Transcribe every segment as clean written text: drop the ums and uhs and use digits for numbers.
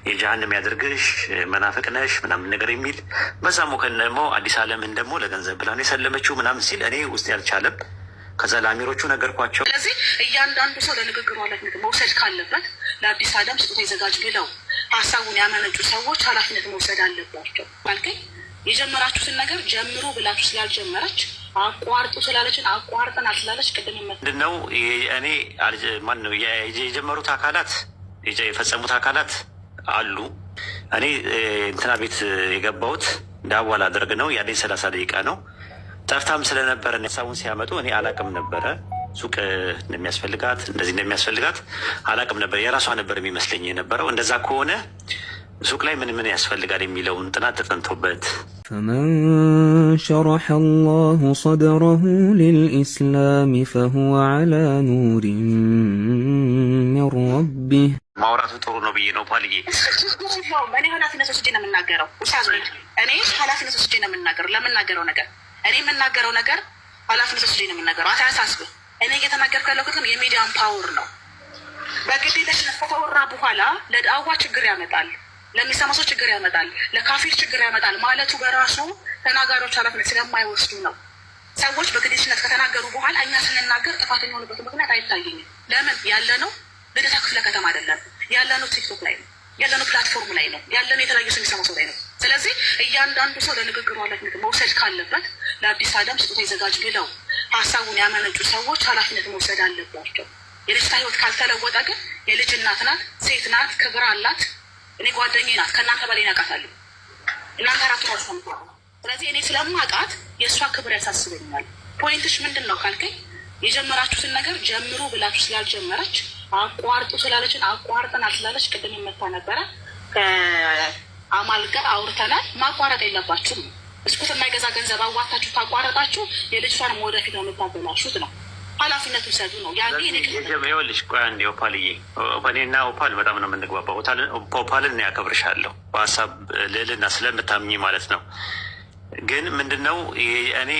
የጀሃነም ያድርግሽ መናፍቅ ነሽ ምናምን ነገር የሚል በዛ ሞከን ደግሞ አዲስ ዓለምን ደግሞ ለገንዘብ ብላ ነው የሰለመችው ምናምን ሲል እኔ ውስጥ ያልቻለም። ከዛ ለአሚሮቹ ነገርኳቸው። ስለዚህ እያንዳንዱ ሰው ለንግግሩ ኃላፊነት መውሰድ ካለበት ለአዲስ ዓለም ስጦታ ይዘጋጅ ብለው ሀሳቡን ያመነጩ ሰዎች ኃላፊነት መውሰድ አለባቸው። ባልከኝ የጀመራችሁትን ነገር ጀምሩ ብላችሁ ስላልጀመረች አቋርጡ ስላለችን አቋርጠናል ስላለች ቅድም ምንድነው እኔ ማን ነው የጀመሩት አካላት የፈጸሙት አካላት አሉ። እኔ እንትና ቤት የገባሁት ዳዋ ላደርግ ነው። ያለኝ 30 ደቂቃ ነው። ጠፍታም ስለነበረ ሀሳቡን ሲያመጡ እኔ አላቅም ነበረ። ሱቅ እንደሚያስፈልጋት እንደዚህ እንደሚያስፈልጋት አላቅም ነበር። የራሷ ነበር የሚመስለኝ የነበረው። እንደዛ ከሆነ ሱቅ ላይ ምን ምን ያስፈልጋል የሚለውን ጥናት ተጠንቶበት فمن شرح الله صدره للإسلام فهو على نور من ربه ማውራቱ ጥሩ ነው ብዬ ነው ፓልዬ። እኔ ኃላፊነት ወስጄ ነው የምናገረው። ኡስታዝ እኔ ኃላፊነት ወስጄ ነው የምናገረው። ለምናገረው ነገር እኔ የምናገረው ነገር ኃላፊነት ወስጄ ነው የምናገረው። አታሳስብህ። እኔ እየተናገርኩ ያለሁት ግን የሚዲያን ፓወር ነው። በግዴለሽነት ከተወራ በኋላ ለዳዋ ችግር ያመጣል፣ ለሚሰማ ሰው ችግር ያመጣል፣ ለካፊር ችግር ያመጣል ማለቱ በራሱ ተናጋሪዎች ኃላፊነት ስለማይወስዱ ነው። ሰዎች በግዴለሽነት ከተናገሩ በኋላ እኛ ስንናገር ጥፋተኛ የሆኑበት ምክንያት አይታየኝም። ለምን ያለ ነው ልደታ ክፍለ ከተማ አይደለም ያለነው፣ ቲክቶክ ላይ ነው ያለነው፣ ፕላትፎርም ላይ ነው ያለነው፣ የተለያዩ ሰው የሚሰማ ሰው ላይ ነው። ስለዚህ እያንዳንዱ ሰው ለንግግሩ ኃላፊነት መውሰድ ካለበት ለአዲስ ዓለም ስጦታ ይዘጋጅ ብለው ሀሳቡን ያመነጩ ሰዎች ኃላፊነት መውሰድ አለባቸው። የልጅታ ህይወት ካልተለወጠ ግን የልጅ እናት ናት፣ ሴት ናት፣ ክብር አላት። እኔ ጓደኛዬ ናት፣ ከእናንተ በላይ እናውቃታለሁ። እናንተ አራቱ ሰምቷ። ስለዚህ እኔ ስለማውቃት የእሷ ክብር ያሳስበኛል። ፖይንትሽ ምንድን ነው ካልከኝ የጀመራችሁትን ነገር ጀምሩ ብላችሁ ስላልጀመረች አቋርጡ ስላለችን አቋርጠናል ስላለች ቅድም መታ ነበረ። ከአማል ጋር አውርተናል። ማቋረጥ የለባችሁም። እስኩት የማይገዛ ገንዘብ አዋታችሁ ካቋረጣችሁ የልጅቷንም ወደፊት ነው የምታበላሹት ነው። ኃላፊነቱ ሰዱ ነው። ይኸውልሽ ቆይ አንዴ ኦፓልዬ፣ እኔና ኦፓል በጣም ነው የምንግባባው። ኦፓልን እኔ ያከብርሻለሁ በሀሳብ ልዕልና ስለምታምኝ ማለት ነው። ግን ምንድነው እኔ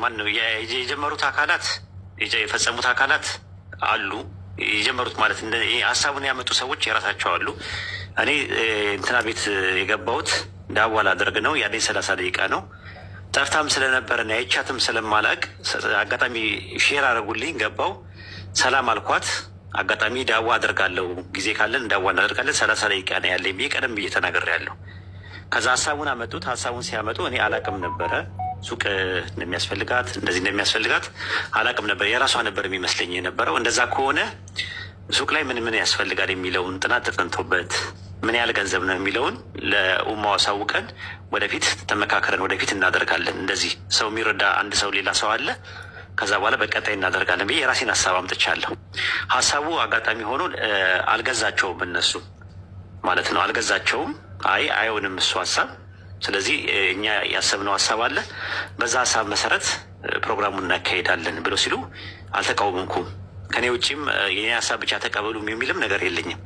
ማን ነው የጀመሩት አካላት የፈጸሙት አካላት አሉ። የጀመሩት ማለት ሀሳቡን ያመጡ ሰዎች የራሳቸው አሉ። እኔ እንትና ቤት የገባሁት ዳዋ ላደርግ ነው። ያለኝ 30 ደቂቃ ነው። ጠፍታም ስለነበረና አይቻትም ስለማላቅ አጋጣሚ ሼር አደረጉልኝ። ገባው፣ ሰላም አልኳት። አጋጣሚ ዳዋ አደርጋለሁ፣ ጊዜ ካለን ዳዋ እናደርጋለን፣ 30 ደቂቃ ነው ያለኝ ብዬ ቀደም ብዬ ተናግሬያለሁ። ከዛ ሀሳቡን አመጡት። ሀሳቡን ሲያመጡ እኔ አላቅም ነበረ። ሱቅ እንደሚያስፈልጋት እንደዚህ እንደሚያስፈልጋት አላቅም ነበር። የራሷ ነበር የሚመስለኝ የነበረው። እንደዛ ከሆነ ሱቅ ላይ ምን ምን ያስፈልጋል የሚለውን ጥናት ተጠንቶበት ምን ያህል ገንዘብ ነው የሚለውን ለኡማው አሳውቀን ወደፊት ተመካከረን ወደፊት እናደርጋለን። እንደዚህ ሰው የሚረዳ አንድ ሰው ሌላ ሰው አለ። ከዛ በኋላ በቀጣይ እናደርጋለን ብዬ የራሴን ሀሳብ አምጥቻለሁ። ሀሳቡ አጋጣሚ ሆኖ አልገዛቸውም፣ እነሱ ማለት ነው አልገዛቸውም። አይሆንም እሱ ሀሳብ። ስለዚህ እኛ ያሰብነው ሀሳብ አለ፣ በዛ ሀሳብ መሰረት ፕሮግራሙን እናካሄዳለን ብሎ ሲሉ አልተቃወምኩም። ከኔ ውጭም የኔ ሀሳብ ብቻ ተቀበሉም የሚልም ነገር የለኝም።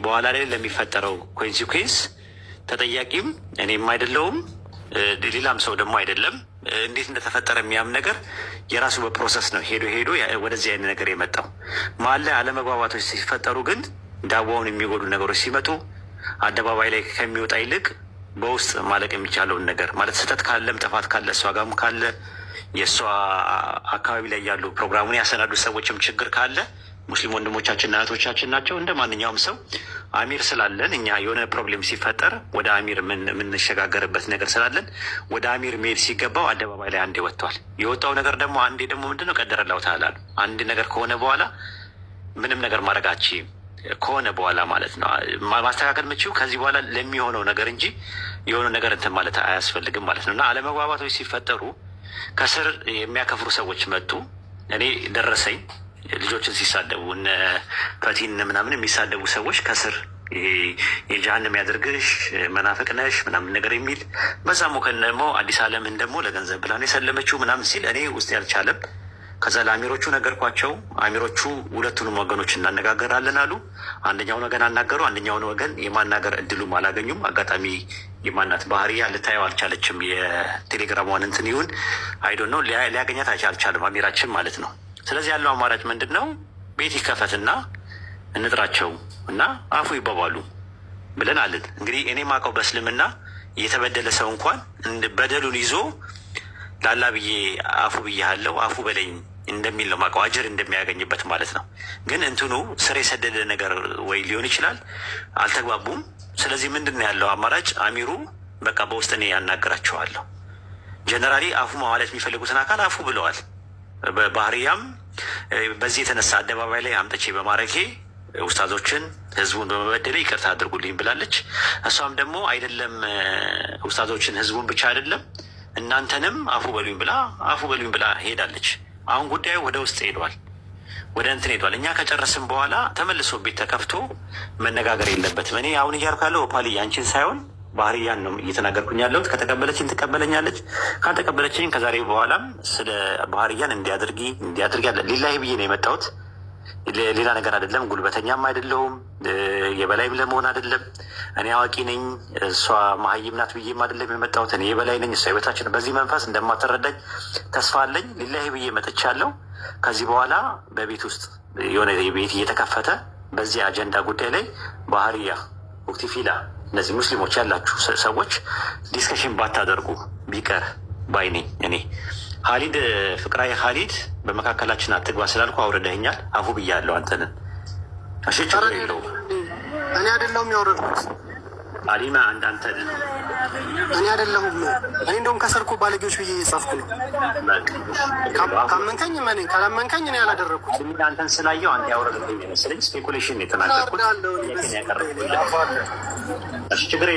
በኋላ ላይ ለሚፈጠረው ኮንሲኩዌንስ ተጠያቂም እኔም አይደለውም፣ ሌላም ሰው ደግሞ አይደለም። እንዴት እንደተፈጠረ የሚያም ነገር የራሱ በፕሮሰስ ነው ሄዶ ወደዚህ አይነት ነገር የመጣው። መሀል ላይ አለመግባባቶች ሲፈጠሩ ግን ዳዋውን የሚጎዱ ነገሮች ሲመጡ አደባባይ ላይ ከሚወጣ ይልቅ በውስጥ ማለቅ የሚቻለውን ነገር ማለት ስህተት ካለም ጥፋት ካለ እሷ ጋርም ካለ የእሷ አካባቢ ላይ ያሉ ፕሮግራሙን ያሰናዱ ሰዎችም ችግር ካለ ሙስሊም ወንድሞቻችንና እህቶቻችን ናቸው። እንደ ማንኛውም ሰው አሚር ስላለን እኛ የሆነ ፕሮብሌም ሲፈጠር ወደ አሚር የምንሸጋገርበት ነገር ስላለን ወደ አሚር መሄድ ሲገባው አደባባይ ላይ አንዴ ወጥቷል። የወጣው ነገር ደግሞ አንዴ ደግሞ ምንድነው ቀደረላው ታላሉ። አንድ ነገር ከሆነ በኋላ ምንም ነገር ማድረጋች ከሆነ በኋላ ማለት ነው ማስተካከል የምችው ከዚህ በኋላ ለሚሆነው ነገር እንጂ የሆነ ነገር እንትን ማለት አያስፈልግም ማለት ነው። እና አለመግባባቶች ሲፈጠሩ ከስር የሚያከፍሩ ሰዎች መጡ። እኔ ደረሰኝ ልጆችን ሲሳደቡ እነ ፈቲን ምናምን የሚሳደቡ ሰዎች ከስር ይሄ የጀሃነም ያድርግሽ መናፍቅ ነሽ ምናምን ነገር የሚል በዛ ሞከን ደግሞ አዲስ ዓለምን ደግሞ ለገንዘብ ብላ ነው የሰለመችው ምናምን ሲል እኔ ውስጥ ያልቻለም። ከዛ ለአሚሮቹ ነገርኳቸው። አሚሮቹ ሁለቱንም ወገኖች እናነጋገራለን አሉ። አንደኛውን ወገን አናገሩ፣ አንደኛውን ወገን የማናገር እድሉም አላገኙም። አጋጣሚ የማናት ባህሪያ ልታየው አልቻለችም። የቴሌግራሟን እንትን ይሁን አይዶ ነው ሊያገኛት አልቻለም፣ አሚራችን ማለት ነው። ስለዚህ ያለው አማራጭ ምንድን ነው? ቤት ይከፈትና እንጥራቸው እና አፉ ይባባሉ። ብለን አለን። እንግዲህ እኔ ማውቀው በእስልምና የተበደለ ሰው እንኳን በደሉን ይዞ ላላ ብዬ አፉ ብያለሁ አፉ በለኝ እንደሚል ነው ማውቀው፣ አጅር እንደሚያገኝበት ማለት ነው። ግን እንትኑ ስር የሰደደ ነገር ወይ ሊሆን ይችላል፣ አልተግባቡም። ስለዚህ ምንድን ነው ያለው አማራጭ? አሚሩ በቃ በውስጥ እኔ ያናገራቸዋለሁ። ጀነራሊ አፉ ማለት የሚፈልጉትን አካል አፉ ብለዋል። ባህርያም በዚህ የተነሳ አደባባይ ላይ አምጥቼ በማረኬ ኡስታዞችን ህዝቡን በመበደል ይቅርታ አድርጉልኝ ብላለች። እሷም ደግሞ አይደለም ኡስታዞችን ህዝቡን ብቻ አይደለም እናንተንም አፉ በሉኝ ብላ ሄዳለች። አሁን ጉዳዩ ወደ ውስጥ ሄዷል፣ ወደ እንትን ሄዷል። እኛ ከጨረስን በኋላ ተመልሶ ቤት ተከፍቶ መነጋገር የለበትም። እኔ አሁን እያልኩ ያለው ኦፓልዬ አንቺን ሳይሆን ባህርያን ነው እየተናገርኩኝ ያለሁት። ከተቀበለችኝ ትቀበለኛለች፣ ካልተቀበለችኝ ከዛሬ በኋላም ስለ ባህርያን እንዲያደርጊ ያለ ሊላሂ ብዬ ነው የመጣሁት። ሌላ ነገር አይደለም። ጉልበተኛም አይደለሁም፣ የበላይም ለመሆን አይደለም። እኔ አዋቂ ነኝ፣ እሷ መሀይም ናት ብዬም አይደለም የመጣሁት። እኔ የበላይ ነኝ፣ እሷ የበታች ነው። በዚህ መንፈስ እንደማትረዳኝ ተስፋ አለኝ። ሊላሂ ብዬ መጥቻለሁ። ከዚህ በኋላ በቤት ውስጥ የሆነ ቤት እየተከፈተ በዚህ አጀንዳ ጉዳይ ላይ ባህርያ ሙክቲፊላ እነዚህ ሙስሊሞች ያላችሁ ሰዎች ዲስከሽን ባታደርጉ ቢቀር ባይ ነኝ እኔ። ሀሊድ ፍቅራዊ ሀሊድ በመካከላችን አትግባ ስላልኩ አውርደኛል። አፉ ብያለሁ አንተንን። እሺ ችግር የለውም። እኔ አይደለሁም ያወረድኩት አሊማ አንተ እኔ አይደለሁም። እኔ እንደውም ከሰርኩ ባለጌዎች ብዬ የጻፍኩ ነው። ካመንከኝ መኔ ካላመንከኝ እኔ ያላደረግኩት አሊማ አንተን ስላየው አንተ ያወረድልኝ መሰለኝ። ስፔኩሌሽን የተናገርኩት ችግር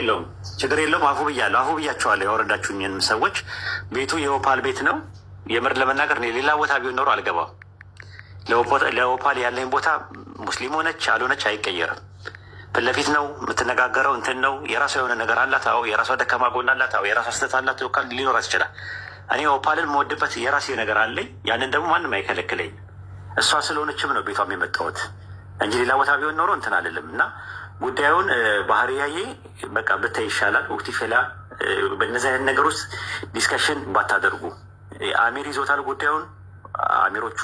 የለውም። አፉ ብያለሁ፣ አፉ ብያቸዋለሁ። ያወረዳችሁኝን ሰዎች ቤቱ የኦፓል ቤት ነው። የምር ለመናገር እኔ ሌላ ቦታ ቢሆን ኖሮ አልገባም። ለኦፓል ያለኝ ቦታ ሙስሊም ሆነች አልሆነች አይቀየርም። ፊት ለፊት ነው የምትነጋገረው። እንትን ነው የራሷ የሆነ ነገር አላት። አዎ የራሷ ደካማ ጎን አላት። አዎ የራሷ ስህተት አላት። ሊኖራት ይችላል። እኔ ኦፓልን መወድበት የራሴ ነገር አለኝ። ያንን ደግሞ ማንም አይከለክለኝ። እሷ ስለሆነችም ነው ቤቷም የመጣሁት እንጂ ሌላ ቦታ ቢሆን ኖሮ እንትን አልልም። እና ጉዳዩን ባህርያዬ በቃ ብታይ ይሻላል። ወቅት ይፈላ በእነዚህ አይነት ነገር ውስጥ ዲስከሽን ባታደርጉ። አሚር ይዞታል ጉዳዩን። አሚሮቹ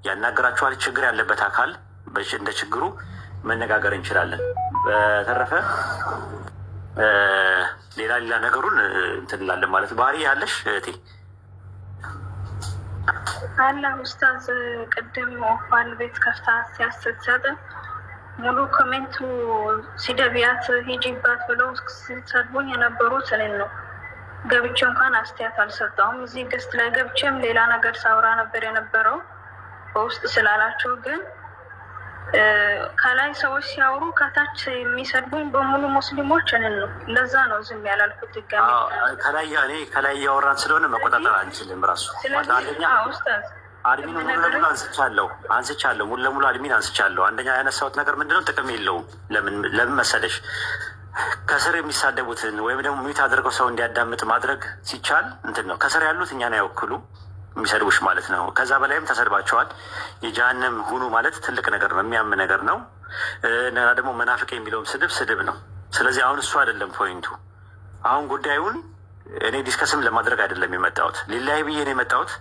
ያናገራችኋል። ችግር ያለበት አካል እንደ ችግሩ መነጋገር እንችላለን። በተረፈ ሌላ ነገሩን እንትን እንላለን ማለት ባህሪ ያለሽ እህቴ አላ ኡስታዝ ቅድም ኦፓል ቤት ከፍታ ሲያሰጥ ሙሉ ኮሜንቱ ሲደቢያት ሂጂባት ብለው ሲሰድቡኝ የነበሩት እኔን ነው። ገብቼ እንኳን አስተያየት አልሰጠውም። እዚህ ገስት ላይ ገብቼም ሌላ ነገር ሳውራ ነበር የነበረው በውስጥ ስላላቸው። ግን ከላይ ሰዎች ሲያወሩ ከታች የሚሰድቡኝ በሙሉ ሙስሊሞች እኔን ነው። ለዛ ነው ዝም ያላልኩት። ድጋሚ ከላይ እያወራን ስለሆነ መቆጣጠር አንችልም። ራሱ አንደኛ ኡስታዝ አድሚን ሙሉ ለሙሉ አንስቻለሁ። ሙሉ ለሙሉ አድሚን አንስቻለሁ። አንደኛ ያነሳሁት ነገር ምንድነው? ጥቅም የለውም። ለምን መሰለሽ? ከስር የሚሳደቡትን ወይም ደግሞ ሚት አድርገው ሰው እንዲያዳምጥ ማድረግ ሲቻል እንትን ነው። ከስር ያሉት እኛን አይወክሉ የሚሰድቡሽ ማለት ነው። ከዛ በላይም ተሰድባቸዋል። የጀሃነም ሁኑ ማለት ትልቅ ነገር ነው፣ የሚያም ነገር ነው። እና ደግሞ መናፍቅ የሚለውም ስድብ ነው። ስለዚህ አሁን እሱ አይደለም ፖይንቱ። አሁን ጉዳዩን እኔ ዲስከስም ለማድረግ አይደለም የመጣሁት። ሊላሂ ብዬ ነው የመጣሁት።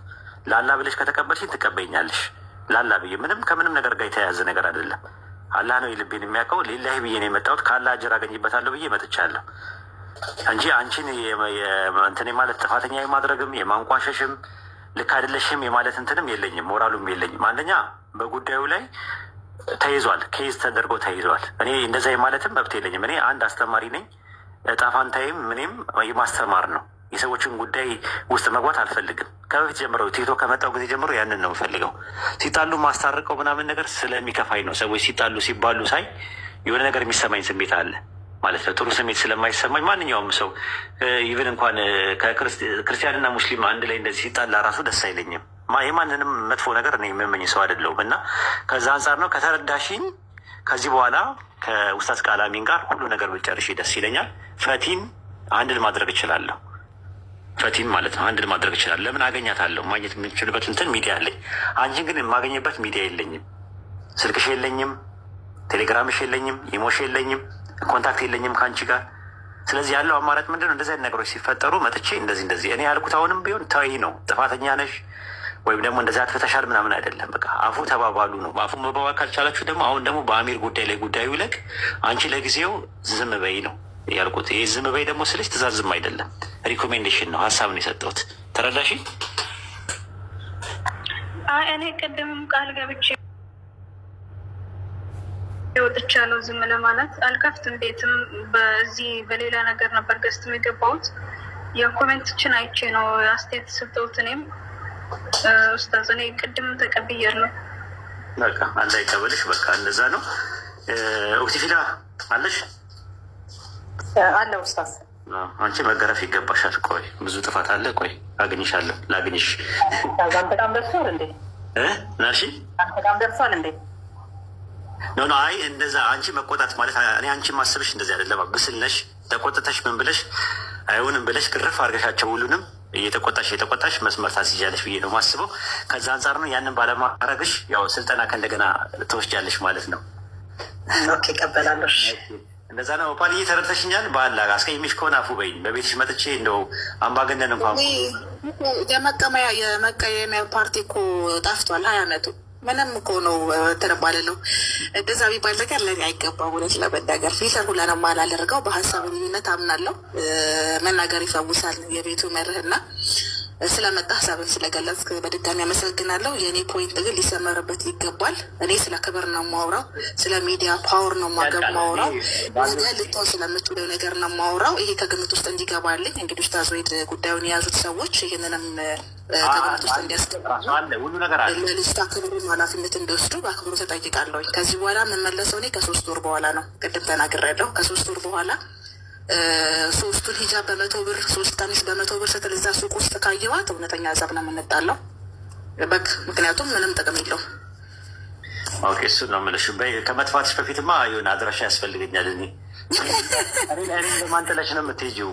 ላላ ብለሽ ከተቀበልሽኝ ትቀበይኛለሽ። ላላ ብዬ ከምንም ነገር ጋር የተያያዘ ነገር አይደለም። አላህ ነው የልቤን የሚያውቀው። ሊላሂ ብዬ ነው የመጣሁት። ከአላህ አጀር አገኝበታለሁ ብዬ መጥቻለሁ እንጂ አንቺን እንትን ማለት ጥፋተኛ የማድረግም የማንቋሸሽም ልክ አይደለሽም የማለት እንትንም የለኝም፣ ሞራሉም የለኝም። አንደኛ በጉዳዩ ላይ ተይዟል፣ ኬዝ ተደርጎ ተይዟል። እኔ እንደዛ የማለትም መብት የለኝም። እኔ አንድ አስተማሪ ነኝ። ዕጣ ፈንታዬም ምንም የማስተማር ነው። የሰዎችን ጉዳይ ውስጥ መግባት አልፈልግም። ከበፊት ጀምሮ ቲክቶክ ከመጣው ጊዜ ጀምሮ ያንን ነው የምፈልገው። ሲጣሉ ማስታርቀው ምናምን ነገር ስለሚከፋኝ ነው። ሰዎች ሲጣሉ ሲባሉ ሳይ የሆነ ነገር የሚሰማኝ ስሜት አለ ማለት ነው። ጥሩ ስሜት ስለማይሰማኝ ማንኛውም ሰው ኢቨን እንኳን ከክርስቲያንና ሙስሊም አንድ ላይ እንደዚህ ሲጣላ ራሱ ደስ አይለኝም። የማንንም መጥፎ ነገር እኔ የምመኝ ሰው አይደለሁም። እና ከዛ አንጻር ነው። ከተረዳሽኝ ከዚህ በኋላ ከኡስታዝ ቃላሚን ጋር ሁሉ ነገር ብጨርሽ ደስ ይለኛል። ፈቲን አንድን ማድረግ እችላለሁ። ፈቲን ማለት ነው አንድን ማድረግ እችላለሁ። ለምን አገኛታለሁ? ማግኘት የምንችልበት እንትን ሚዲያ አለኝ። አንቺን ግን የማገኝበት ሚዲያ የለኝም። ስልክሽ የለኝም፣ ቴሌግራምሽ የለኝም፣ ኢሞሽ የለኝም፣ ኮንታክት የለኝም ከአንቺ ጋር። ስለዚህ ያለው አማራጭ ምንድነው? እንደዚህ አይነት ነገሮች ሲፈጠሩ መጥቼ እንደዚህ እኔ ያልኩት አሁንም ቢሆን ተይ ነው። ጥፋተኛ ነሽ፣ ወይም ደግሞ እንደዚህ አትፈተሻል ምናምን አይደለም። በቃ አፉ ተባባሉ ነው። አፉ መባባል ካልቻላችሁ ደግሞ አሁን ደግሞ በአሚር ጉዳይ ላይ ጉዳዩ ይለቅ፣ አንቺ ለጊዜው ዝም በይ ነው ያልኩት። ይህ ዝም በይ ደግሞ ስልሽ ትእዛዝም አይደለም ሪኮሜንዴሽን ነው፣ ሀሳብ ነው የሰጠሁት። ተረዳሽ? እኔ ቅድምም ቃል ገብቼ ወጥቻለሁ ዝም ለማለት አልከፍትም። ቤትም በዚህ በሌላ ነገር ነበር ገዝትም የገባሁት የኮሜንቶችን አይቼ ነው አስተያየት ሰጠሁት። እኔም ኡስታዝ እኔ ቅድም ተቀብያለሁ። በቃ አላህ ይቀበልሽ። በቃ እንደዛ ነው። ኦክቲፊላ አለሽ? አለ ኡስታዝ። አንቺ መገረፍ ይገባሻል። ቆይ ብዙ ጥፋት አለ። ቆይ አግኝሻለሁ፣ ላግኝሽ። በጣም ደርሷል እንዴ? ናሺ በጣም ደርሷል እንዴ? ኖ አይ እንደዛ አንቺ መቆጣት ማለት እኔ አንቺ ማሰብሽ እንደዚህ አይደለም። ብስል ነሽ። ተቆጥተሽ ምን ብለሽ አይሆንም ብለሽ ግርፍ አድርገሻቸው ሁሉንም እየተቆጣሽ መስመር ታስይዣለሽ ብዬ ነው ማስበው። ከዛ አንጻር ነው ያንን ባለማድረግሽ ያው ስልጠና ከእንደገና ትወስጃለሽ ማለት ነው። ኦኬ ቀበላለሽ። እንደዛ ነው። ፓልዬ ተረድተሽኛል። በአላ አስቀይሜሽ ከሆነ አፉ በይኝ። በቤትሽ መጥቼ እንደው አምባገነን እንኳን የመቀየሚያ ፓርቲ እኮ ጠፍቷል። 20 ዓመቱ ምንም እኮ ነው ተረባለለው። እንደዛ ቢባል ነገር ለኔ አይገባም። እውነት ለመናገር ፊልተር ሁላ ነው የማላደርገው። በሀሳብ ልዩነት አምናለሁ። መናገር ይፈውሳል የቤቱ መርህና ስለመጣ ሀሳብን ስለገለጽ በድጋሚ አመሰግናለሁ። የእኔ ፖይንት ግን ሊሰመርበት ይገባል። እኔ ስለ ክብር ነው የማወራው፣ ስለ ሚዲያ ፓወር ነው ማወራው፣ ነገ ልትሆን ስለምትውለው ነገር ነው የማወራው። ይሄ ከግምት ውስጥ እንዲገባልኝ እንግዲህ ኡስታዝ ወይድ ጉዳዩን የያዙት ሰዎች ይህንንም ከግምት ውስጥ እንዲያስገባሉ ለልስታ ክብሩን ኃላፊነት እንዲወስዱ በአክብሮ ተጠይቃለሁ። ከዚህ በኋላ የምመለሰው እኔ ከ3 ወር በኋላ ነው። ቅድም ተናግሬያለሁ። ከ3 ወር በኋላ 3ቱን ሂጃብ በ100 ብር 3 ቀሚስ በ100 ብር ስትል እዛ ሱቅ ውስጥ ካየዋት እውነተኛ ዛብ ነው የምንጣለው። በቃ ምክንያቱም ምንም ጥቅም የለውም። ኦኬ እሱ ነው የምልሽ። ከመጥፋትሽ በፊትማ የሆነ አድራሻ ያስፈልገኛል። እኔ ለማን ጥለሽ ነው የምትሄጂው?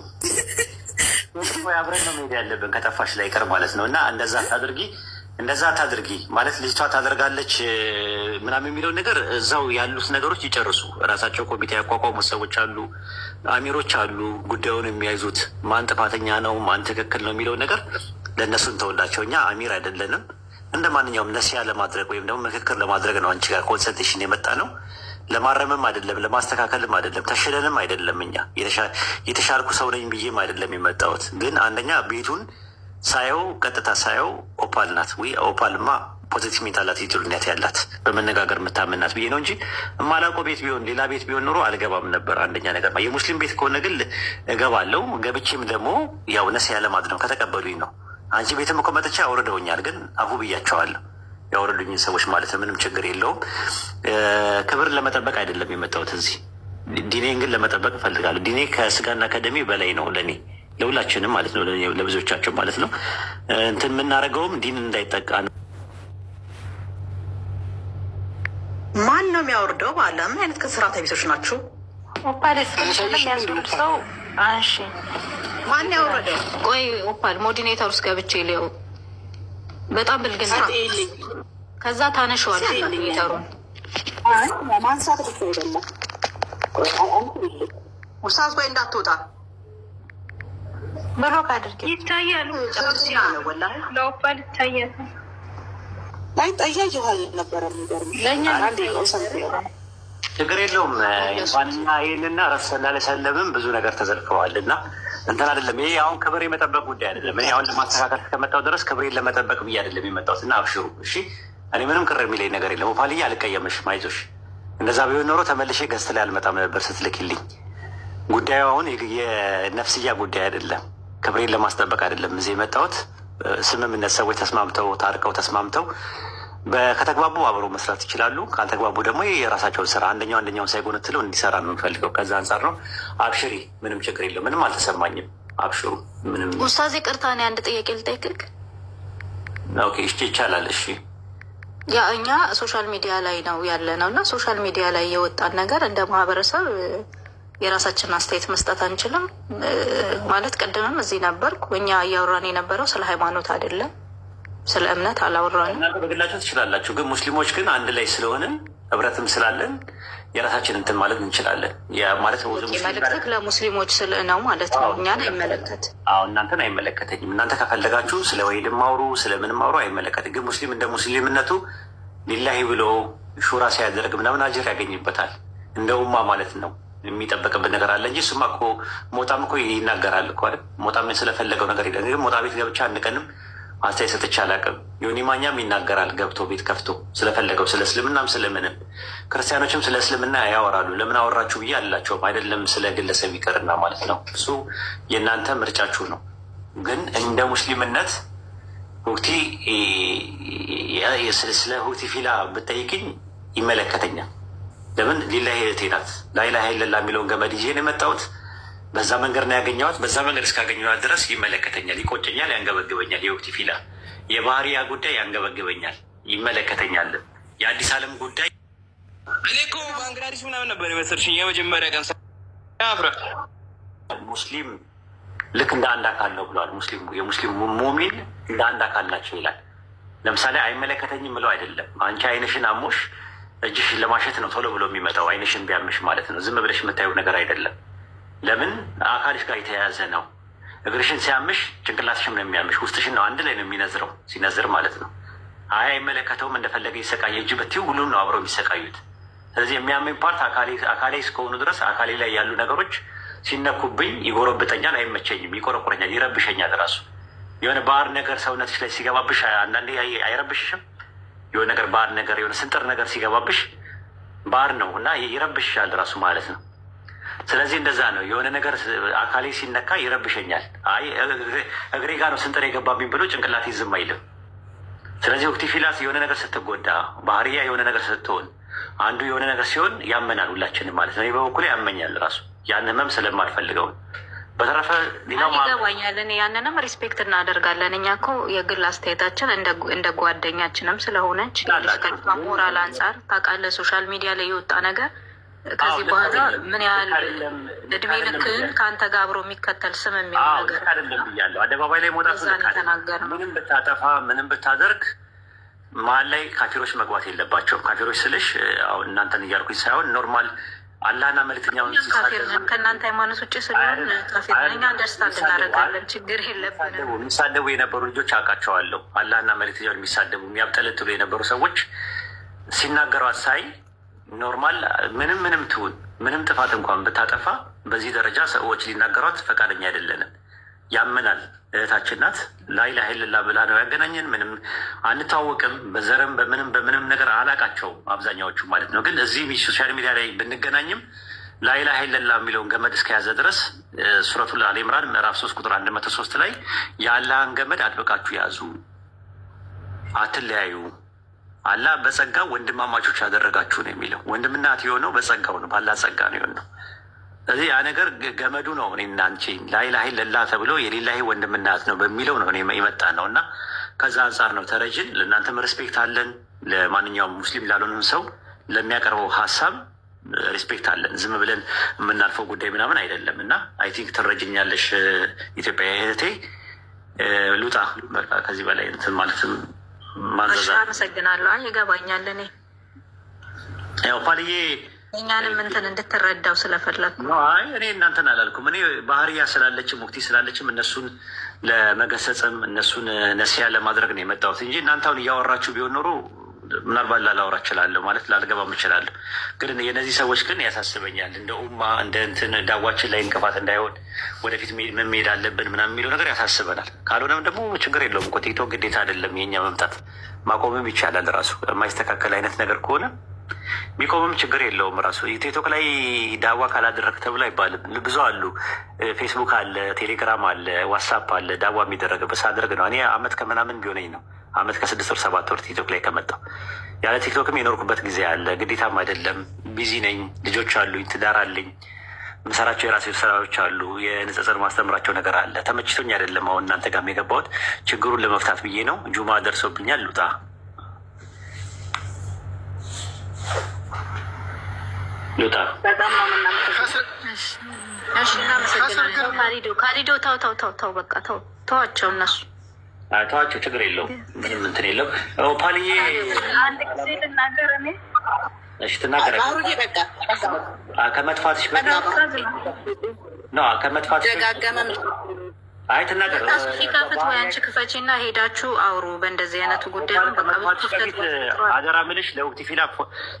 አብረን ነው መሄድ ያለብን ከጠፋሽ ላይ ቀር ማለት ነው። እና እንደዛ ታድርጊ ማለት ልጅቷ ታደርጋለች ምናምን የሚለውን ነገር እዛው ያሉት ነገሮች ይጨርሱ። ራሳቸው ኮሚቴ ያቋቋሙት ሰዎች አሉ፣ አሚሮች አሉ፣ ጉዳዩን የሚያይዙት ማን ጥፋተኛ ነው ማን ትክክል ነው የሚለውን ነገር ለእነሱ እንተውላቸው። እኛ አሚር አይደለንም። እንደ ማንኛውም ነሲያ ለማድረግ ወይም ደግሞ ምክክር ለማድረግ ነው አንቺ ጋር ኮንሰልቴሽን የመጣ ነው። ለማረምም አይደለም ለማስተካከልም አይደለም ተሽለንም አይደለም። እኛ የተሻልኩ ሰው ነኝ ብዬም አይደለም የመጣሁት። ግን አንደኛ ቤቱን ሳየው ቀጥታ ሳየው ኦፓል ናት ወይ ኦፓልማ ፖዚቲቭ ሜንታል አቲቲዩድ ያላት በመነጋገር የምታምናት ብዬ ነው እንጂ የማላውቀው ቤት ቢሆን ሌላ ቤት ቢሆን ኑሮ አልገባም ነበር። አንደኛ ነገር የሙስሊም ቤት ከሆነ ግን እገባለሁ። ገብቼም ደግሞ ያው ነሲያ ለማድረግ ነው ከተቀበሉኝ ነው። አንቺ ቤትም እኮ መጥቼ አውርደውኛል፣ ግን አፉ ብያቸዋለሁ። ያወረዱኝን ሰዎች ማለት ነው። ምንም ችግር የለውም። ክብር ለመጠበቅ አይደለም የመጣሁት እዚህ። ዲኔን ግን ለመጠበቅ እፈልጋለሁ። ዲኔ ከስጋና ከደሜ በላይ ነው ለእኔ ለሁላችንም ማለት ነው፣ ለብዙዎቻቸው ማለት ነው። እንትን የምናደርገውም ዲን እንዳይጠቃ ነው። ማን ነው የሚያወርደው? ባለ ምን አይነት ከስርዓተ ቢሶች ናችሁ? ኦፓል የሚያስወርድ ሰው አንሺ። ማን ያወረደው? ቆይ ኦፓል ሞዲኔተር ውስጥ ገብቼ ሊው በጣም ብልግና ከዛ ታነሸዋል ሞዲኔተሩን ማንሳት ብቻ አይደለም። ኡስታዝ ቆይ እንዳትወጣ ብሎክ አድርጌ ይታያሉ። ለኦፓል ይታያል። ላይ ጠያየኋል ነበረ የሚገርም ለእኛ ችግር የለውም። እንኳንና ይህንና ረሰላ ለሰለምም ብዙ ነገር ተዘልፈዋል እና እንትን አይደለም። ይሄ አሁን ክብር የመጠበቅ ጉዳይ አይደለም። እኔ አሁን ለማስተካከል እስከመጣሁ ድረስ ክብሬን ለመጠበቅ ብዬ አይደለም የመጣሁት እና አብሽሩ እሺ። እኔ ምንም ቅር የሚለኝ ነገር የለም። ኦፓልዬ አልቀየምሽም፣ አይዞሽ። እንደዛ ቢሆን ኖሮ ተመልሼ ገዝት ላይ አልመጣም ነበር ስትልክልኝ። ጉዳዩ አሁን የነፍስያ ጉዳይ አይደለም። ክብሬን ለማስጠበቅ አይደለም እዚህ የመጣሁት። ስምምነት ሰዎች ተስማምተው ታርቀው ተስማምተው ከተግባቡ አብሮ መስራት ይችላሉ። ካልተግባቡ ደግሞ የራሳቸውን ስራ አንደኛውን ሳይጎነትለው እንዲሰራ ነው የምፈልገው። ከዛ አንጻር ነው። አብሽሪ፣ ምንም ችግር የለው። ምንም አልተሰማኝም። አብሽሩ። ምንም ኡስታዝ ይቅርታ፣ እኔ አንድ ጥያቄ ልጠይቅህ? ኦኬ፣ ይቻላል። እሺ፣ ያ እኛ ሶሻል ሚዲያ ላይ ነው ያለ ነው እና ሶሻል ሚዲያ ላይ የወጣን ነገር እንደ ማህበረሰብ የራሳችንን አስተያየት መስጠት አንችልም ማለት። ቅድምም እዚህ ነበርኩ። እኛ እያወራን የነበረው ስለ ሃይማኖት አይደለም፣ ስለ እምነት አላወራንም። በግላቸው ትችላላችሁ፣ ግን ሙስሊሞች ግን አንድ ላይ ስለሆንን ህብረትም ስላለን የራሳችን እንትን ማለት እንችላለን። ማለት መልእክት ለሙስሊሞች ስለ ነው ማለት ነው። እኛን አይመለከት። እናንተን አይመለከተኝም። እናንተ ከፈለጋችሁ ስለ ወሂድም አውሩ፣ ስለምንም አውሩ፣ አይመለከትም። ግን ሙስሊም እንደ ሙስሊምነቱ ሊላሂ ብሎ ሹራ ሲያደርግ ምናምን አጅር ያገኝበታል። እንደ ኡማ ማለት ነው። የሚጠበቅበት ነገር አለ እንጂ እሱማ እኮ ሞጣም እኮ ይናገራል እኮ አይደል? ሞጣም ስለፈለገው ነገር ይላል። ግን ሞጣ ቤት ገብቻ አንድ ቀንም አስተያየት ሰጥቼ አላውቅም። ዮኒ ማኛም ይናገራል ገብቶ ቤት ከፍቶ ስለፈለገው፣ ስለ እስልምናም ስለምንም። ክርስቲያኖችም ስለ እስልምና ያወራሉ። ለምን አወራችሁ ብዬ አላቸውም። አይደለም ስለ ግለሰብ ይቅርና ማለት ነው። እሱ የእናንተ ምርጫችሁ ነው። ግን እንደ ሙስሊምነት ሁቲ ስለ ሁቲ ፊላ ብጠይቅኝ ይመለከተኛል። ለምን ሊላሂ እህቴ ናት። ላኢላሃ ኢለላህ የሚለውን ገመድ ይዤ ነው የመጣሁት። በዛ መንገድ ነው ያገኘኋት። በዛ መንገድ እስካገኘኋት ድረስ ይመለከተኛል፣ ይቆጨኛል፣ ያንገበግበኛል። የወቅት ፊላ የባህሪያ ጉዳይ ያንገበግበኛል፣ ይመለከተኛል። የአዲስ ዓለም ጉዳይ እኔ እኮ ባንግላዴሽ ምናምን ነበር የመሰልሽኝ የመጀመሪያ ቀን ሙስሊም ልክ እንደ አንድ አካል ነው ብለዋል። የሙስሊም ሙሚን እንደ አንድ አካል ናቸው ይላል። ለምሳሌ አይመለከተኝም ብለው አይደለም። አንቺ አይንሽን አሞሽ እጅሽ ለማሸት ነው ቶሎ ብሎ የሚመጣው። አይንሽን ቢያምሽ ማለት ነው። ዝም ብለሽ የምታየው ነገር አይደለም። ለምን አካልሽ ጋር የተያያዘ ነው። እግርሽን ሲያምሽ ጭንቅላትሽም ነው የሚያምሽ፣ ውስጥሽን ነው አንድ ላይ ነው የሚነዝረው። ሲነዝር ማለት ነው። አይመለከተውም እንደፈለገ ይሰቃየ እጅ ብትይው ሁሉም ነው አብረው የሚሰቃዩት። ስለዚህ የሚያመኝ ፓርት አካሌ እስከሆኑ ድረስ አካሌ ላይ ያሉ ነገሮች ሲነኩብኝ ይጎረብጠኛል፣ አይመቸኝም፣ ይቆረቁረኛል፣ ይረብሸኛል። ራሱ የሆነ ባዕድ ነገር ሰውነትሽ ላይ ሲገባብሽ አንዳንዴ አይረብሽሽም? የሆነ ነገር ባዕድ ነገር የሆነ ስንጥር ነገር ሲገባብሽ ባዕድ ነው እና ይረብሽሻል ራሱ ማለት ነው። ስለዚህ እንደዛ ነው። የሆነ ነገር አካሌ ሲነካ ይረብሸኛል። አይ እግሬ ጋር ነው ስንጥር የገባብኝ ብሎ ጭንቅላቴ ዝም አይልም። ስለዚህ ወቅት ፊላስ የሆነ ነገር ስትጎዳ፣ ባህሪያ የሆነ ነገር ስትሆን፣ አንዱ የሆነ ነገር ሲሆን ያመናል ሁላችንም ማለት ነው። በበኩሌ ያመኛል ራሱ ያን ህመም ስለማልፈልገው። በተረፈ ይገባኛል። እኔ ያንንም ሪስፔክት እናደርጋለን። እኛ እኮ የግል አስተያየታችን እንደ ጓደኛችንም ስለሆነች ሞራል አንጻር ታውቃለህ፣ ሶሻል ሚዲያ ላይ የወጣ ነገር ከዚህ በኋላ ምን ያህል እድሜ ልክን ከአንተ ጋር አብሮ የሚከተል ስም የሚሆን ነገር አይደለም ብያለሁ። አደባባይ ላይ መውጣት ምንም ብታጠፋ ምንም ብታደርግ መሀል ላይ ካፊሮች መግባት የለባቸውም። ካፊሮች ስልሽ አሁን እናንተን እያልኩኝ ሳይሆን ኖርማል አላህና መልክተኛውን ከእናንተ ሃይማኖት ውጭ ስለሆን ካፊርኛ አንደርስታንድ እናደርጋለን። ችግር የለብንም። የሚሳደቡ የነበሩ ልጆች አውቃቸዋለሁ። አላህና መልክተኛውን የሚሳደቡ የሚያብጠለጥሉ የነበሩ ሰዎች ሲናገሯት ሳይ ኖርማል ምንም ትሁን ምንም ጥፋት እንኳን ብታጠፋ በዚህ ደረጃ ሰዎች ሊናገሯት ፈቃደኛ አይደለንም። ያመናል። እህታችን ናት። ላኢላሃ ኢለላህ ብላ ነው ያገናኘን። ምንም አንታወቅም። በዘርም በምንም ነገር አላቃቸውም አብዛኛዎቹ ማለት ነው። ግን እዚህ ሶሻል ሚዲያ ላይ ብንገናኝም ላኢላሃ ኢለላህ የሚለውን ገመድ እስከያዘ ድረስ ሱረቱል አሊ ኢምራን ምዕራፍ 3 ቁጥር 103 ላይ የአላህን ገመድ አጥብቃችሁ ያዙ፣ አትለያዩ፣ አላህ በጸጋው ወንድማማቾች ያደረጋችሁ ነው የሚለው። ወንድምና እህት የሆነው በጸጋው ነው፣ ባላህ ጸጋ ነው የሆነው። ስለዚህ ያ ነገር ገመዱ ነው። እኔና አንቺ ላኢላሃ ኢለላህ ተብሎ የሊላሂ ወንድምና እህት ነው በሚለው ነው የመጣ ነው እና ከዛ አንጻር ነው ተረጅን። ለእናንተም ሪስፔክት አለን። ለማንኛውም ሙስሊም ላልሆንም ሰው ለሚያቀርበው ሀሳብ ሪስፔክት አለን። ዝም ብለን የምናልፈው ጉዳይ ምናምን አይደለም እና አይ ቲንክ ትረጅኛለሽ ኢትዮጵያ እህቴ። ሉጣ በቃ ከዚህ በላይ እንትን ማለትም ማዘዛ። አመሰግናለሁ። አይ ይገባኛል። እኔ ያው ፓልዬ እኛንም እንትን እንድትረዳው ስለፈለግኩ አይ እኔ እናንተን አላልኩም። እኔ ባህሪያ ስላለችም ሙክቲ ስላለችም እነሱን ለመገሰጽም እነሱን ነሲያ ለማድረግ ነው የመጣሁት እንጂ እናንተ አሁን እያወራችሁ ቢሆን ኖሮ ምናልባት ላላወራ እችላለሁ ማለት ላልገባም እችላለሁ። ግን የእነዚህ ሰዎች ግን ያሳስበኛል። እንደ ኡማ እንደ እንትን ዳዋችን ላይ እንቅፋት እንዳይሆን ወደፊት ምን መሄድ አለብን ምናምን የሚለው ነገር ያሳስበናል። ካልሆነም ደግሞ ችግር የለውም እኮ ቲክቶክ ግዴታ አይደለም የኛ መምጣት፣ ማቆምም ይቻላል። ራሱ የማይስተካከል አይነት ነገር ከሆነ ሚቆምም ችግር የለውም። ራሱ ቲክቶክ ላይ ዳዋ ካላደረግ ተብሎ አይባልም። ብዙ አሉ። ፌስቡክ አለ፣ ቴሌግራም አለ፣ ዋትሳፕ አለ። ዳዋ የሚደረግበት ሳደርግ ነው። እኔ አመት ከምናምን ቢሆነኝ ነው 1 ዓመት ከ6 ወር 7 ወር ቲክቶክ ላይ ከመጣሁ። ያለ ቲክቶክም የኖርኩበት ጊዜ አለ። ግዴታም አይደለም። ቢዚ ነኝ፣ ልጆች አሉኝ፣ ትዳር አለኝ፣ ምሰራቸው የራሴ ስራዎች አሉ። የንጽጽር ማስተምራቸው ነገር አለ። ተመችቶኝ አይደለም አሁን እናንተ ጋር የገባሁት። ችግሩን ለመፍታት ብዬ ነው። ጁማ ደርሶብኛል። ልውጣ። በጣም ነው የምናመሰግነው። እናመሰግናለን። ካሊዶ ተው፣ በቃ ተዋቸው እነሱ ተዋቸው፣ ችግር የለውም። ምንም እንትን የለው። ፓልዬ አንድ ጊዜ ልናገር እኔ እሺ ትናገራለህ። ባህሩዬ በቃ ከመጥፋትሽ ከመጥፋትሽ ደጋገመ አይ ትናገር ሲከፍት ወይ አንቺ ክፈቺና ሄዳችሁ አውሩ። በእንደዚህ አይነቱ ጉዳይ ነው። በፊት አደራ ምልሽ ለወቅት ፊላ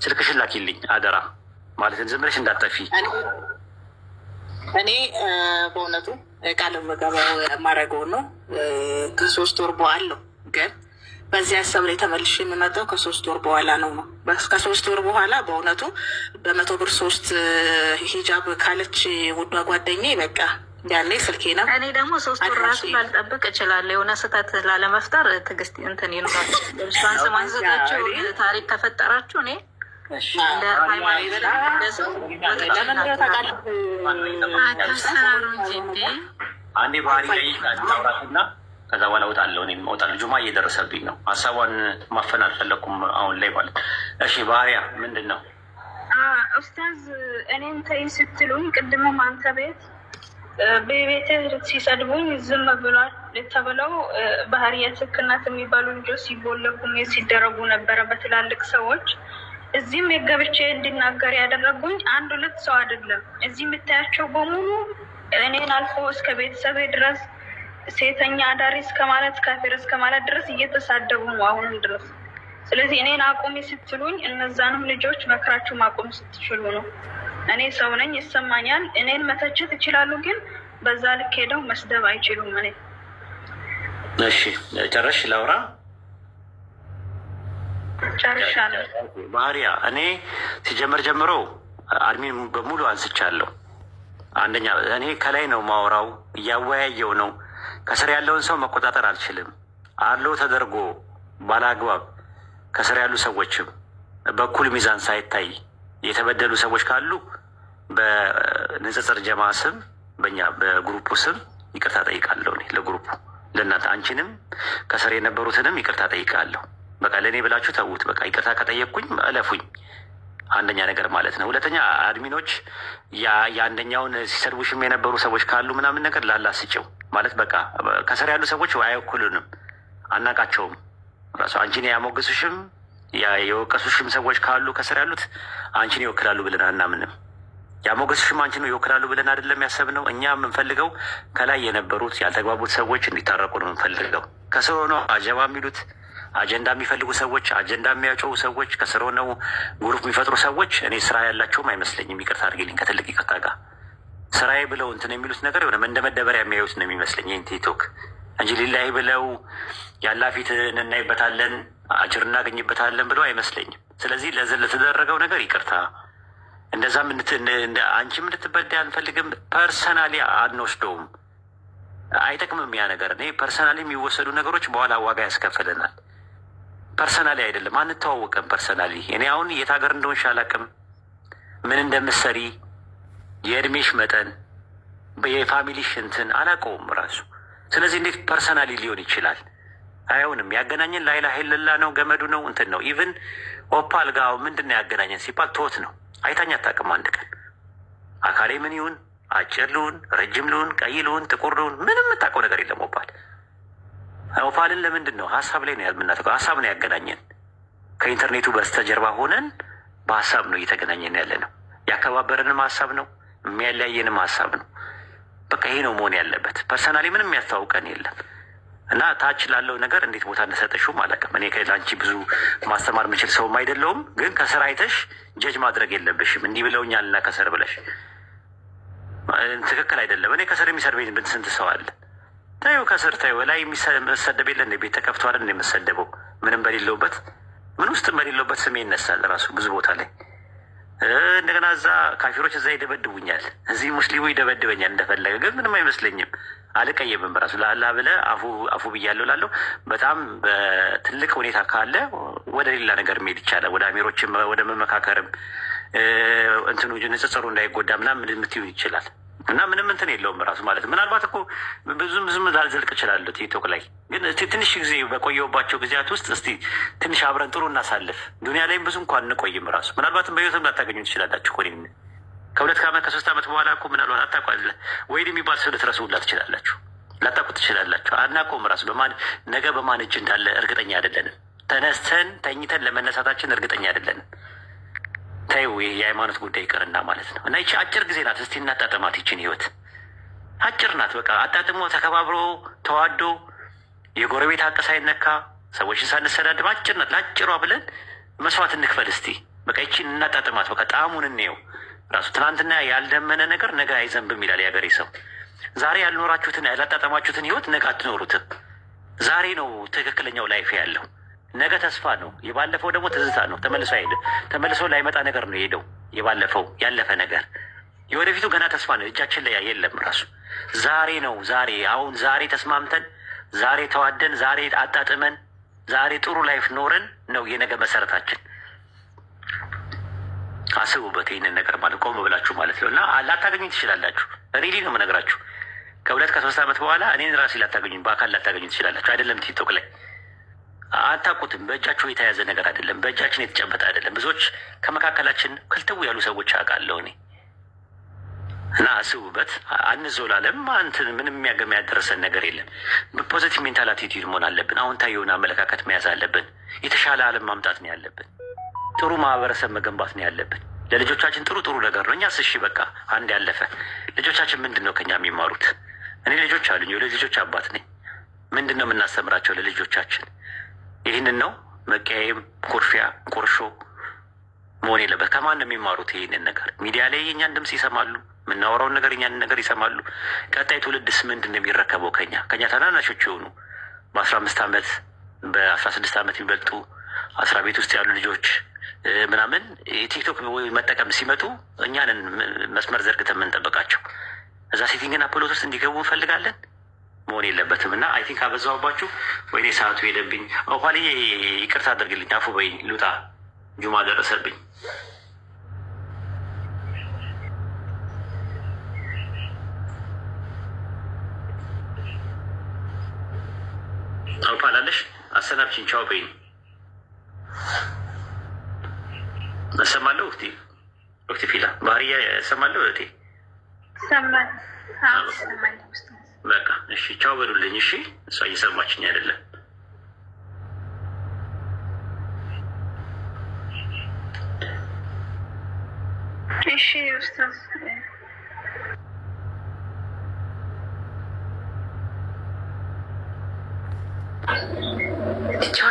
ስልክሽን ላኪልኝ አደራ ማለት ዝም ብለሽ እንዳጠፊ። እኔ በእውነቱ ቃል መገባው የማደርገው ነው። ከ3 ወር በኋላ ግን በዚህ ሀሳብ ላይ ተመልሼ የምመጣው ከ3 ወር በኋላ ነው። ከ3 ወር በኋላ በእውነቱ በ100 ብር 3 ሂጃብ ካለች ውዷ ጓደኛዬ በቃ ያኔ ስልኬ ነው። እኔ ደግሞ 3 ወር ራሱ ላልጠብቅ እችላለሁ። የሆነ ስህተት ላለመፍጠር ትዕግስት እንትን ይኖራል። እሷን ስም አንስታችሁ ታሪክ ከፈጠራችሁ እኔ እንደ ሃይማኖት ለሰው አንዴ ባህሪ ላይ ላውራትና ከዛ በኋላ እወጣለሁ። እኔም እወጣለሁ። ጁማ እየደረሰብኝ ነው። ሀሳቧን ማፈን አልፈለኩም አሁን ላይ ማለት። እሺ ባህሪያ ምንድን ነው? ኡስታዝ እኔን ተይ ስትሉኝ ቅድምም አንተ ቤት በቤት ሲሰድቡኝ ዝም ብሏል ተብለው ባህሪያ ትክክናት የሚባሉ ልጆች ሲቦለጉም ሲደረጉ ነበረ በትላልቅ ሰዎች። እዚህም የገብቼ እንዲናገር ያደረጉኝ 1-2 ሰው አይደለም። እዚህ የምታያቸው በሙሉ እኔን አልፎ እስከ ቤተሰቤ ድረስ ሴተኛ አዳሪ እስከ ማለት ካፊር እስከ ማለት ድረስ እየተሳደቡ ነው አሁንም ድረስ። ስለዚህ እኔን አቁሚ ስትሉኝ እነዛንም ልጆች መክራችሁ ማቆም ስትችሉ ነው። እኔ ሰው ነኝ፣ ይሰማኛል። እኔን መተቸት ይችላሉ፣ ግን በዛ ልክ ሄደው መስደብ አይችሉም። እኔ እሺ ጨረሽ ላውራ ጨርሻለሁ። ባህሪያ እኔ ሲጀመር ጀምሮ አድሚን በሙሉ አንስቻለሁ። አንደኛ እኔ ከላይ ነው ማውራው፣ እያወያየው ነው። ከስር ያለውን ሰው መቆጣጠር አልችልም። አለው ተደርጎ ባላግባብ ከስር ያሉ ሰዎችም በኩል ሚዛን ሳይታይ የተበደሉ ሰዎች ካሉ በንጽጽር ጀማ ስም በእኛ በግሩፑ ስም ይቅርታ ጠይቃለሁ። እኔ ለግሩፑ ለእናንተ አንቺንም ከስር የነበሩትንም ይቅርታ ጠይቃለሁ። በቃ ለእኔ ብላችሁ ተዉት። በቃ ይቅርታ ከጠየቅኩኝ እለፉኝ። አንደኛ ነገር ማለት ነው። ሁለተኛ አድሚኖች የአንደኛውን ሲሰድቡሽም የነበሩ ሰዎች ካሉ ምናምን ነገር ላላስጭው ማለት በቃ ከስር ያሉ ሰዎች አይወክሉንም፣ አናቃቸውም። ራሱ አንቺን ያሞገሱሽም የወቀሱሽም ሰዎች ካሉ ከስር ያሉት አንቺን ይወክላሉ ብለን አናምንም። ያሞገሱሽም አንቺን ይወክላሉ ብለን አይደለም ያሰብነው። እኛ የምንፈልገው ከላይ የነበሩት ያልተግባቡት ሰዎች እንዲታረቁ ነው የምንፈልገው። ከስር ሆነው አጀባ የሚሉት አጀንዳ የሚፈልጉ ሰዎች፣ አጀንዳ የሚያጮው ሰዎች፣ ከስር ሆነው ግሩፕ የሚፈጥሩ ሰዎች እኔ ስራ ያላቸውም አይመስለኝም። ይቅርታ አድርጌልኝ ከትልቅ ይቅርታ ጋር ስራዬ ብለው እንትን የሚሉት ነገር የሆነ እንደ መደበሪያ የሚያዩት ነው የሚመስለኝ ይህን ቲክቶክ እንጂ ሊላይ ብለው ያላፊት እናይበታለን አጅር እናገኝበታለን ብለው አይመስለኝም። ስለዚህ ለተደረገው ነገር ይቅርታ። እንደዛም አንቺም እንድትበዳይ አንፈልግም። ፐርሰናሊ አንወስደውም፣ አይጠቅምም ያ ነገር። እኔ ፐርሰናሊ የሚወሰዱ ነገሮች በኋላ ዋጋ ያስከፍለናል። ፐርሰናሊ አይደለም፣ አንተዋወቅም። ፐርሰናሊ እኔ አሁን የት ሀገር እንደሆንሽ አላውቅም፣ ምን እንደምትሰሪ፣ የእድሜሽ መጠን፣ የፋሚሊሽ እንትን አላውቀውም ራሱ። ስለዚህ እንዴት ፐርሰናሊ ሊሆን ይችላል? አይሆንም። ያገናኘን ላኢላሀ ኢለላህ ነው፣ ገመዱ ነው፣ እንትን ነው። ኢቭን ኦፓል ጋር ምንድን ነው ያገናኘን ሲባል ቶት ነው። አይታኝ አታውቅም አንድ ቀን። አካሌ ምን ይሁን አጭር ልሁን ረጅም ልሁን ቀይ ልሁን ጥቁር ልሁን ምንም የምታውቀው ነገር የለም። ኦፓልን ለምንድን ነው ሀሳብ ላይ ነው የምናተቀው? ሀሳብ ነው ያገናኘን። ከኢንተርኔቱ በስተጀርባ ሆነን በሀሳብ ነው እየተገናኘን ያለ ነው። ያከባበረንም ሀሳብ ነው፣ የሚያለያየንም ሀሳብ ነው። በቃ ይሄ ነው መሆን ያለበት። ፐርሰናሊ ምንም የሚያስታውቀን የለም። እና ታች ላለው ነገር እንዴት ቦታ እንደሰጠሽውም አላውቅም። እኔ ለአንቺ ብዙ ማስተማር የምችል ሰውም አይደለውም። ግን ከስር አይተሽ ጀጅ ማድረግ የለብሽም። እንዲህ ብለውኛልና ከስር ብለሽ ትክክል አይደለም። እኔ ከስር የሚሰድበኝ ስንት ሰው አለ። ታዩ ከስር ታዩ ላይ የሚሰደብ የለ እንደ ቤት ተከፍቶ አይደል እንደ የምሰደበው ምንም በሌለውበት ምን ውስጥ በሌለውበት ስሜ ይነሳል ራሱ ብዙ ቦታ ላይ። እንደገና እዛ ካፊሮች እዛ ይደበድቡኛል፣ እዚህ ሙስሊሙ ይደበድበኛል እንደፈለገ። ግን ምንም አይመስለኝም፣ አልቀየምም። ራሱ ለአላህ ብለህ አፉ ብያለሁ ላለው በጣም በትልቅ ሁኔታ ካለ ወደ ሌላ ነገር መሄድ ይቻላል። ወደ አሚሮችም ወደ መመካከርም እንትኑ ንጽጽሩ እንዳይጎዳ ምናምን የምትይው ይችላል። እና ምንም እንትን የለውም ራሱ ማለት ምናልባት እኮ ብዙም ላልዘልቅ እችላለሁ ቲክቶክ ላይ። ግን ትንሽ ጊዜ በቆየሁባቸው ጊዜያት ውስጥ እስቲ ትንሽ አብረን ጥሩ እናሳልፍ። ዱኒያ ላይም ብዙ እንኳን እንቆይም ራሱ ምናልባትም በህይወትም ላታገኙ ትችላላችሁ እኮ ከ2 ዓመት ከ3 ዓመት በኋላ እኮ ምናልባት አታውቋለ ወይድ የሚባል ሰው ልትረሱላ ትችላላችሁ፣ ላታውቁ ትችላላችሁ። አናውቀውም ራሱ ነገ በማን እጅ እንዳለ እርግጠኛ አይደለንም። ተነስተን ተኝተን ለመነሳታችን እርግጠኛ አይደለንም። ታዩ የሃይማኖት ጉዳይ ይቀርና ማለት ነው። እና ይቺ አጭር ጊዜ ናት። እስቲ እናጣጥማት። ይችን ህይወት አጭር ናት። በቃ አጣጥሞ ተከባብሮ ተዋዶ የጎረቤት ሀቅ ሳይነካ ሰዎችን ሳንሰዳድብ አጭር ናት። ለአጭሯ ብለን መስዋዕት እንክፈል እስቲ። በቃ ይችን እናጣጥማት። በቃ ጣዕሙን እንየው። ራሱ ትናንትና ያልደመነ ነገር ነገ አይዘንብም ይላል የሀገሬ ሰው። ዛሬ ያልኖራችሁትን ያላጣጠማችሁትን ህይወት ነገ አትኖሩትም። ዛሬ ነው ትክክለኛው ላይፍ ያለው። ነገ ተስፋ ነው። የባለፈው ደግሞ ትዝታ ነው። ተመልሶ አይሄድም። ተመልሶ ላይመጣ ነገር ነው የሄደው። የባለፈው ያለፈ ነገር፣ የወደፊቱ ገና ተስፋ ነው። እጃችን ላይ የለም። ራሱ ዛሬ ነው። ዛሬ አሁን ዛሬ ተስማምተን፣ ዛሬ ተዋደን፣ ዛሬ አጣጥመን፣ ዛሬ ጥሩ ላይፍ ኖረን ነው የነገ መሰረታችን። አስቡበት ይህንን ነገር ማለት ቆም ብላችሁ ማለት ነው። እና ላታገኙኝ ትችላላችሁ። ሪሊ ነው የምነግራችሁ። ከ2 ከ3 ዓመት በኋላ እኔን ራሴ ላታገኙኝ፣ በአካል ላታገኙኝ ትችላላችሁ። አይደለም ቲክቶክ ላይ አታውቁትም። በእጃችሁ የተያዘ ነገር አይደለም። በእጃችን የተጨበጠ አይደለም። ብዙዎች ከመካከላችን ክልትው ያሉ ሰዎች አውቃለሁ እኔ። እና አስቡበት። አንዞላለም። አንትን ምንም የሚያደረሰን ነገር የለም። ፖዚቲቭ ሜንታል አቲቲዩድ መሆን አለብን። አዎንታዊ የሆነ አመለካከት መያዝ አለብን። የተሻለ ዓለም ማምጣት ነው ያለብን። ጥሩ ማህበረሰብ መገንባት ነው ያለብን። ለልጆቻችን ጥሩ ጥሩ ነገር ነው። እኛስ እሺ በቃ አንድ ያለፈ ልጆቻችን ምንድን ነው ከኛ የሚማሩት? እኔ ልጆች አሉኝ። ለልጆች አባት ነኝ። ምንድን ነው የምናስተምራቸው ለልጆቻችን? ይህንን ነው። መቀያየም፣ ኩርፊያ፣ ቁርሾ መሆን የለበት። ከማን ነው የሚማሩት ይህንን ነገር? ሚዲያ ላይ የእኛን ድምፅ ይሰማሉ። የምናወራውን ነገር እኛን ነገር ይሰማሉ። ቀጣይ ትውልድስ ምንድን ነው የሚረከበው? ከኛ ታናናሾች የሆኑ በ15 ዓመት በ16 ዓመት የሚበልጡ 10 ቤት ውስጥ ያሉ ልጆች ምናምን ቲክቶክ መጠቀም ሲመጡ እኛንን መስመር ዘርግተን የምንጠብቃቸው እዛ ሴቲንግና ፕሎት ውስጥ እንዲገቡ እንፈልጋለን። መሆን የለበትም። እና አይ ቲንክ አበዛውባችሁ። ወይኔ ሰዓቱ ሄደብኝ። ኦፓልዬ ይቅርታ አድርግልኝ፣ አፉ በይ፣ ልውጣ፣ ጁማ ደረሰብኝ። ኦፓል አለሽ? አሰናብችኝ፣ ቻው በይኝ። እሰማለሁ። ወቅት ፊላ ባህርያ እሰማለሁ። እህቴ በቃ እሺ፣ ቻው በሉልኝ። እሺ፣ እሷ እየሰማችኝ አይደለም። እሺ ኡስታዝ ቻው